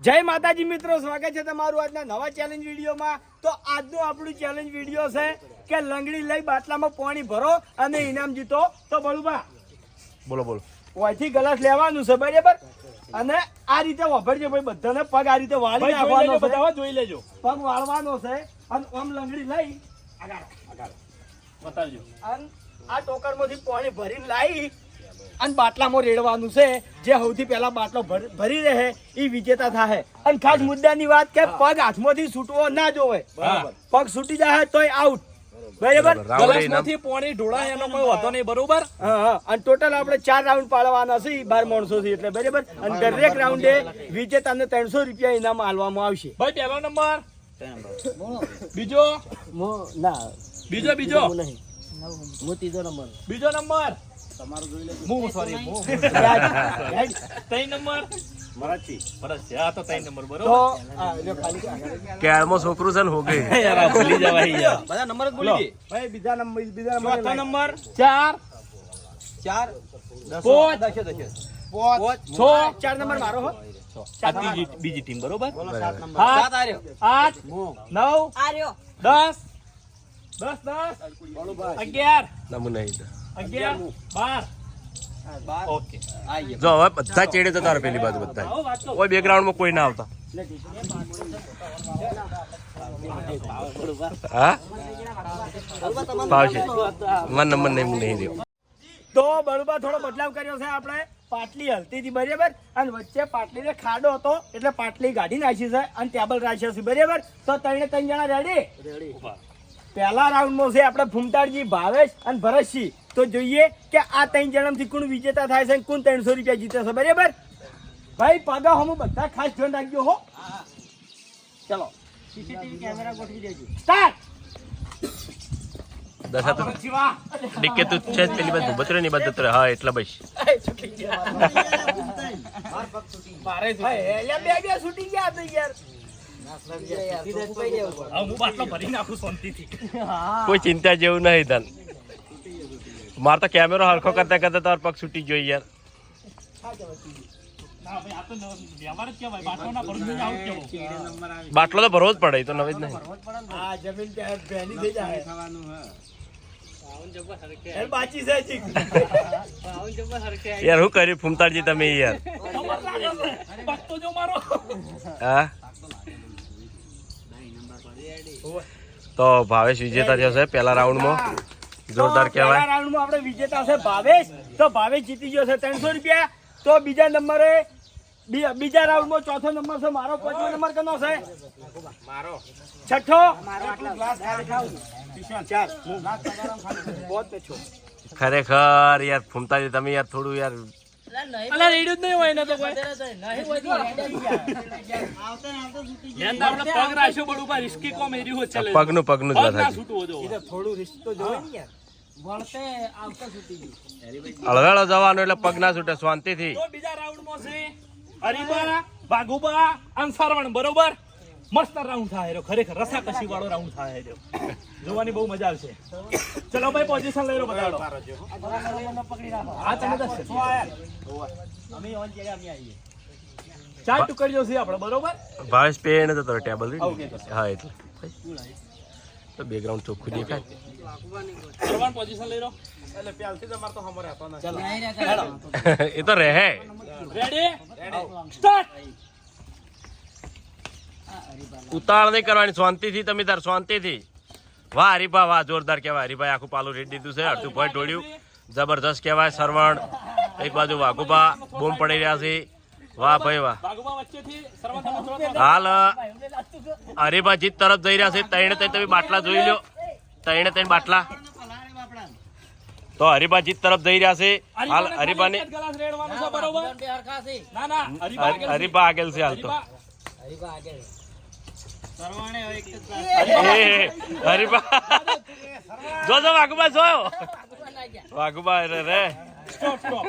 જય માતાજી મિત્રો, સ્વાગત છે તમારું આજના નવા ચેલેન્જ વિડીયોમાં। તો આજનો આપણું ચેલેન્જ વિડીયો છે કે લંગડી લઈ બાટલામાં પાણી ભરો અને ઇનામ જીતો। તો બળુબા બોલો બોલો, ઓયથી ગ્લાસ લેવાનું છે બરાબર, અને આ રીતે વાપરજો ભાઈ, બધાને પગ આ રીતે વાળી નાખવાનો છે, બધા જોઈ લેજો, પગ વાળવાનો છે અને આમ લંગડી લઈ આગળ બતાવજો, અને આ ટોકરમાંથી પાણી ભરીને લાવી અને બાટલામાં રેડવાનું છે। જે સૌથી પહેલા બાટલો ભરી રહે એ વિજેતા થાય। અને ખાસ મુદ્દાની વાત કે પગ હાથમાંથી છૂટવો ના જોવે, પગ છૂટી જાય તોય આઉટ, બરાબર। ગ્લાસમાંથી પાણી ઢોળાય એનો કોઈ વાંધો નહીં, બરોબર। અને ટોટલ આપણે 4 રાઉન્ડ પાડવાના છે 12 માણસોથી, એટલે બરાબર। અને દરેક રાઉન્ડે વિજેતાને 300 રૂપિયા ઇનામ આલવામાં આવશે। ભાઈ પહેલો નંબર, બીજો ના બીજો બીજો નહીં, હું ત્રીજો નંબર, બીજો નંબર તમારો જોઈ લેજો, હું સોરી હું 3 નંબર ભરતજી, હા તો 3 નંબર બરોબર। તો લ્યો ખાલી કેળમાં છોકરું છે ને હો ગઈ યાર ભૂલી જવાય યાર, બધા નંબર જ બોલી દે ભાઈ। બીજા નંબર ચોથો નંબર 4 4 નંબર મારો હો, બીજી ટીમ બરોબર। 7 આર્યો, 8 9 આર્યો 10 11 નમુ નહીં 11 12 ઓકે જો હવે બધા ચેડે તો તારે પેલી બાજુ બધા ઓય બેકગ્રાઉન્ડ માં કોઈ ના આવતા હા પાવશે મન નંબર નહીં દેવો। તો બળુબા થોડો બદલાવ કર્યો છે આપણે, પાટલી હલતી હતી બરાબર, અને વચ્ચે પાટલીને ખાડો હતો એટલે પાટલી કાઢી નાખી છે અને ટેબલ રાખ્યો છે બરાબર। તો 3 જણા રેડી? પહેલા રાઉન્ડમાં છે આપણે ફૂમતાડજી, ભાવેશ અને ભરતસિંહ। તો જોઈએ કે આ 3 જણામાંથી કોણ વિજેતા થાય છે અને કોણ 300 રૂપિયા જીતે છે બરાબર। ભાઈ પગા હમ બધા ખાસ ધ્યાન રાખજો હો। ચલો સીસીટીવી કેમેરા ગોઠવી દેજો, સ્ટાર્ટ। દશા તો ડીકે તું છે જ પેલી બાજુ બતરે ની બાજુ બતરે, હા એટલા બસ મારે બે શૂટિંગ ગયા તો યાર, હું બાટલો ભરી નાખું શાંતિથી। કોઈ ચિંતા જેવું નહીં તન, માર તો કેમેરો હરખો કરતા કરતા તાર પગ છૂટી ગયો યાર। ના ભાઈ આ તો વ્યવહાર જ કહેવાય, બાટલો ના ભરવું જ આઉટ કહેવાય। બાટલો તો ભરવો જ પડે, એ તો નવી જ નહીં। આ જમીન ભેની થઈ જાય એ બાચી છે જી। યાર હું કર્યું ફૂમતાડજી તમે યાર? પત્તો જો મારો હા તો ભાવેશ વિજેતા થયો છે પહેલા રાઉન્ડમાં, જોરદાર કહેવાય। પહેલા રાઉન્ડમાં આપણે વિજેતા છે ભાવેશ, તો ભાવેશ જીતી ગયો છે 300 રૂપિયા। તો બીજા નંબરે બીજા રાઉન્ડમાં ચોથો નંબર છે મારો, પાંચમો નંબર કનો છે મારો, છઠ્ઠો ખરેખર યાર ફૂમતાજી તમે યાર થોડું યાર અલા રેડ્યું જ નહીં હોય ને તો કોઈ લેન આપણે પગ રાખ્યો બડ ઉપર રિસ્કી કોમ એર્યું છે, ચલે પગનું જ પગ વાત ના હતી। છૂટવો જો થોડું રિસ્ક તો જોવે ને યાર, વળતે આવતા છૂટી ગયું। હળવેળો જવાનું એટલે પગ ના છૂટે, શાંતિથી। તો બીજા રાઉન્ડમાં છે હરીબા, ભાગુબા અને સરવણ, બરોબર। મસ્ત રાઉન્ડ થાય રહ્યો, ખરેખર રસાકસી વાળો રાઉન્ડ થાય રહ્યો, જોવાની બહુ મજા આવશે। ચલો ભાઈ પોઝિશન લઈ લો બતાડો, હા તમે દસ અમે ઓન જગ્યા અમે આવીએ 4 ટુકડીઓ છે આપણે, બરોબર। ભાવેશ પેન તો તારો ટેબલ હા એટલે તો બેકગ્રાઉન્ડ ચોખ્ખું દેખાય। સરવણ પોઝિશન લઈ લો, એટલે પ્યાલથી તમાર તો હમરે હતો ના, એ તો રહે। Ready start. ઉતાળ નહીં કરવાની, શાંતિથી તમે તાર શાંતિથી। વાહ હરીભા વાહ, જોરદાર કહેવાય। હરીભાઈ આખું પાલું રેડી દીધું છે, અડધું ભય ઢોળ્યું, જબરજસ્ત કહેવાય। સરવણ એક બાજુ વાઘુભા બૂમ પડી રહ્યા છે, વાહ ભાઈ વાહ। ભાગુબા વચ્ચેથી સરવણ તમે થોડો હાલ હરીભા જીત તરફ જઈ રહ્યા છે। 3 તમે બાટલા જોઈ લો, 3 બાટલા તો હરીભા જીત તરફ જઈ રહ્યા છે। હાલ હરીભાની ગ્લાસ રેડવાનું છે, બરોબર। ના ના હરીભા આગળ છે હાલ તો। હરીભા જો વાઘુભા જો વાઘુભા રે સ્ટોપ સ્ટોપ।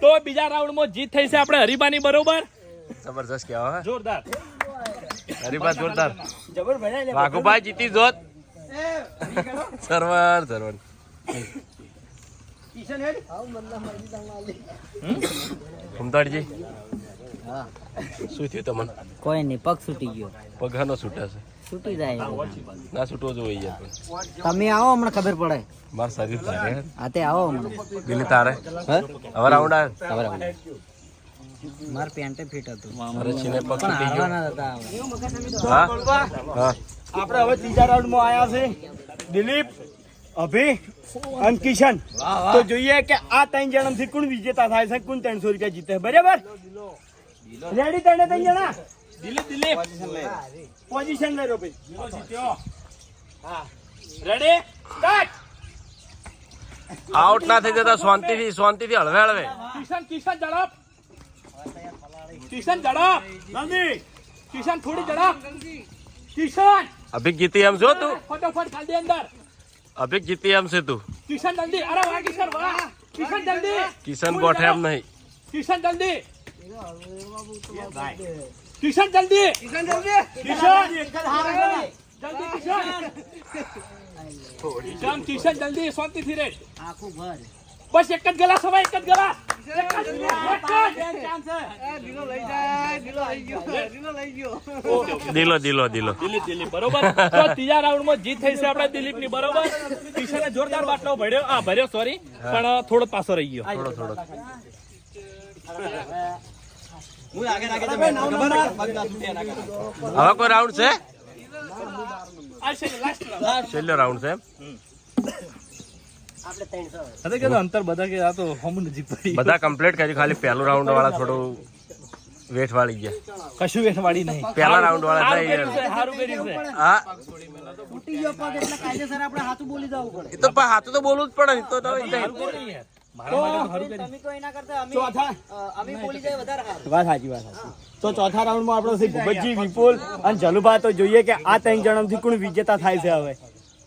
તો બીજા રાઉન્ડમાં જીત થઈ છે આપણે હરીબાની, બરોબર। જબરજસ્ત કહેવાય જોરદાર હરીભા, જોરદાર। જબર ભરાય વાઘુભાઈ જીતી જોત, સરવણ કિશન હેડ ફૂમતાડજી શું થયું તમને? કોઈ નહીં, પગ છૂટી ગયો. પગાનો છૂટા છે. છૂટી જાય. ના છૂટવો જોઈએ યાર. તમે આવો હમણાં ખબર પડે. માર શરીર ભારે. હા તે આવો હમણાં. દિલ્હી તારે હવે રાઉન્ડ આવ્યો. માર પેન્ટે ફિટ હતું. અરે છીને પગ પણ તૂટી ગયો. હારવાના હતા હવે. હા હા આપણે હવે ત્રીજા રાઉન્ડમાં આવ્યા છે દિલીપ, અભી અને કિશન. તો જોઈએ કે આ ત્રણ જણામાંથી કોણ વિજેતા થાય છે, કોણ 300 રૂપિયા જીતે છે. બરાબર રેડી? ત્રણે ત્રણ જણા દિલીપ પોઝિશન લઈ લો ભાઈ. જીત્યો. હા રેડી સ્ટાર્ટ. આઉટ ના થઈ જતા શાંતિથી હળવે હળવે. કિશન ઝડપ. કિશન ઝડપ. જલ્દી કિશન થોડી ઝડપ. કિશન અભિક જીતી એમ છો તું? ફટાફટ ખાલ દે અંદર. અભિક જીતી એમ છે તું? કિશન જલ્દી. અરે વાહ કિશન વાહ. કિશન જલ્દી. કિશન ગોઠે એમ નહીં. કિશન જલ્દી. કિશન જલ્દી. કિશન જલ્દી. કિશન જલ્દી શાંતિથી રે. આખું ઘર. બસ એક જ ગલાસ હવે, એક જ ગલાસ. દિલો દિલીપ બરોબર. તો ત્રીજા રાઉન્ડમાં જીત થઈ છે આપણે દિલીપની બરોબર. કિશને જોરદાર બાટલો ભર્યો સોરી, પણ થોડો પાછો રહી ગયો. થોડો હવે કોઈ રાઉન્ડ છે? આ છે લાસ્ટ રાઉન્ડ. છેલ્લો રાઉન્ડ છે એમ? અંતર બધા કે આ તો હમ નજીક પડી. બધા કમ્પ્લીટ કરી, ખાલી પહેલું રાઉન્ડ વાળા થોડું વેઠ વાળી ગયા. કશું વેઠવાડી નહીં. પહેલા રાઉન્ડ વાળા સારું કર્યું છે, સારું કર્યું છે. હા તૂટી ગયો પગ એટલે કાયદેસર આપણે હાથું બોલી જવું પડે. એ તો હાથું તો બોલવું જ પડે ને. તો સારું કર્યું યાર. મારા માટે તો સારું કર્યું. તમે કોઈ ના કરતા અમે બોલી જાય વધારે સારું. વાત સાચી. તો ચોથા રાઉન્ડમાં આપણો છે ભૂપતજી, વિપુલ અને જલુભા. તો જોઈએ કે આ ત્રણ જણામાંથી કોણ વિજેતા થાય છે. હવે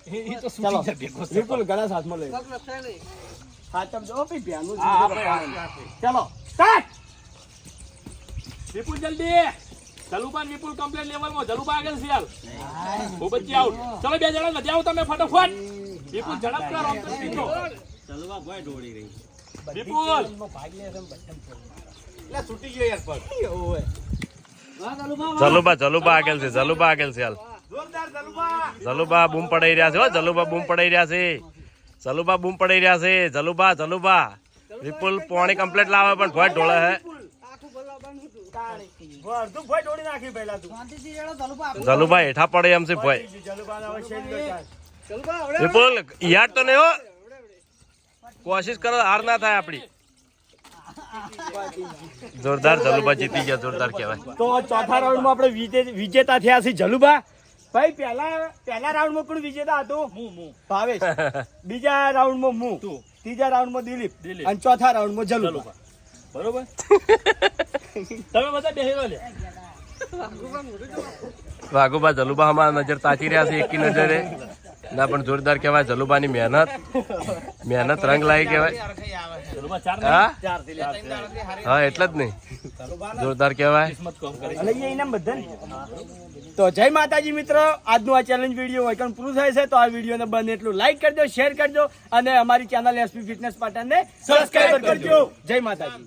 એ તો છૂટી જાય ભેગો છે. વિપુલ ગળા સાથમાં લઈ હાથમ જો ભાઈ ભ્યાનું હા, આપણે ચાલો સ્ટાર્ટ. વિપુલ જલ્દી. જલુબા વિપુલ કમ્પ્લીટ લેવલમાં. જલુબા આગળ છે યાર. ભૂપતજી આઉટ. ચલો બે જણા નથી આવો તમે ફટાફટ. વિપુલ ઝડપ કરો. વિપુલ જલુબા આગળ છે. હાલ જલુબા બૂમ પડાઈ રહ્યા છે. જલુબા બૂમ પડાઈ રહ્યા છે. જલુબા વિપુલ પાણી કમ્પ્લીટ લાવે પણ ભોય ઢોળે હે. અડધું ભોય તોડી નાખી પહેલા તું. શાંતિથી રેડો, ધલુભા. જલુબા હેઠા પડે એમ છે ભોય. જલુભાનો હવે શેડ બચાવ. વિપુલ યાર તો નહીં હો. કોશિશ કરો હાર ના થાય આપડી. જોરદાર જલુબા જીતી ગયા. જોરદાર કહેવાય. તો ચોથા રાઉન્ડમાં આપણે વિજેતા થયા છે જલુભા. ભાઈ પહેલા રાઉન્ડમાં કોણ વિજેતા હતું? ભાવેશ. બીજા રાઉન્ડમાં હું, ત્રીજા રાઉન્ડમાં દિલીપ અને ચોથા રાઉન્ડમાં જલુભા. બરોબર. તમે બધા બેહી લે. વાઘુબા જલુબા અમારા નજર તાકી રહ્યા છે એકી નજરે. ના પણ જોરદાર કહેવાય. જલુબાની મહેનત રંગ લાવી કહેવાય. જલુબા ચાર હા નહીં. હા એટલે જ નહીં. જોરદાર કહેવાય. કિસ્મત કામ કરે. અને એ ઇનામ બધા ને. તો જય માતાજી મિત્રો, આજનું આ ચેલેન્જ વિડીયો હોય પણ પૂરું થાય છે. તો આ વિડીયોને બને એટલું લાઈક કરજો, શેર કરજો અને અમારી ચેનલ એસપી ફિટનેસ પાટણને સબસ્ક્રાઇબ કરજો. જય માતાજી.